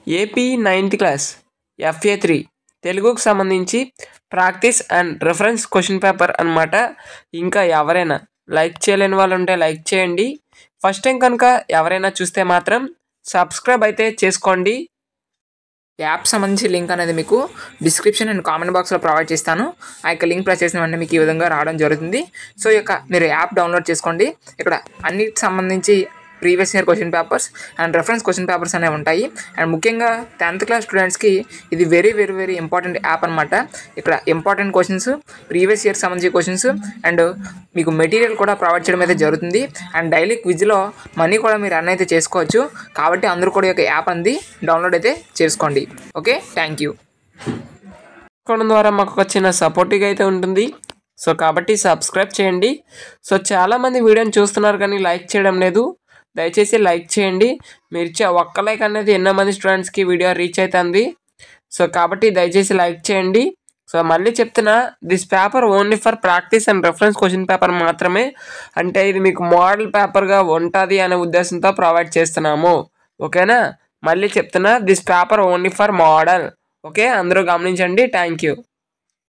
AP 9th class FA3 తెలుగుకు సంబంధించి practice and reference question paper అన్నమాట. ఇంకా ఎవరైనా లైక్ చేయలేని వాళ్ళు ఉంటే లైక్ చేయండి. ఫస్ట్ టైం కనుక ఎవరైనా చూస్తే మాత్రం సబ్స్క్రైబ్ అయితే చేసుకోండి. యాప్ సంబంధించి లింక్ అనేది మీకు డిస్క్రిప్షన్ అండ్ కామెంట్ బాక్స్లో ప్రొవైడ్ చేస్తాను. ఆ యొక్క లింక్ ప్రెస్ చేసిన వెంటనే మీకు ఈ విధంగా రావడం జరుగుతుంది. సో మీరు యాప్ డౌన్లోడ్ చేసుకోండి. ఇక్కడ అన్నిటికి సంబంధించి previous year question papers and reference question papers అనేవి ఉంటాయి. అండ్ ముఖ్యంగా 10th క్లాస్ స్టూడెంట్స్కి ఇది very very very important app అనమాట. ఇక్కడ ఇంపార్టెంట్ క్వశ్చన్స్, ప్రీవియస్ ఇయర్ సంబంధించి క్వశ్చన్స్ అండ్ మీకు మెటీరియల్ కూడా ప్రొవైడ్ చేయడం అయితే జరుగుతుంది. అండ్ డైలీ క్విజ్లో మనీ కూడా మీరు రన్ అయితే చేసుకోవచ్చు. కాబట్టి అందరూ కూడా ఈ యొక్క యాప్ అనేది డౌన్లోడ్ అయితే చేసుకోండి. Okay, thank you. చేసుకోవడం ద్వారా మాకు ఒక చిన్న సపోర్టివ్గా అయితే ఉంటుంది. సో కాబట్టి సబ్స్క్రైబ్ చేయండి. సో చాలామంది వీడియోని చూస్తున్నారు కానీ లైక్ చేయడం లేదు. దయచేసి లైక్ చేయండి. మీరు ఇచ్చే ఒక్క లైక్ అనేది ఎన్నో మంది స్టూడెంట్స్కి వీడియో రీచ్ అవుతుంది. సో కాబట్టి దయచేసి లైక్ చేయండి. సో మళ్ళీ చెప్తున్నా, this paper only for practice and reference question paper మాత్రమే. అంటే ఇది మీకు మోడల్ పేపర్గా ఉంటుంది అనే ఉద్దేశంతో ప్రొవైడ్ చేస్తున్నాము. ఓకేనా? మళ్ళీ చెప్తున్నా, this paper only for model. Okay, అందరూ గమనించండి. Thank you.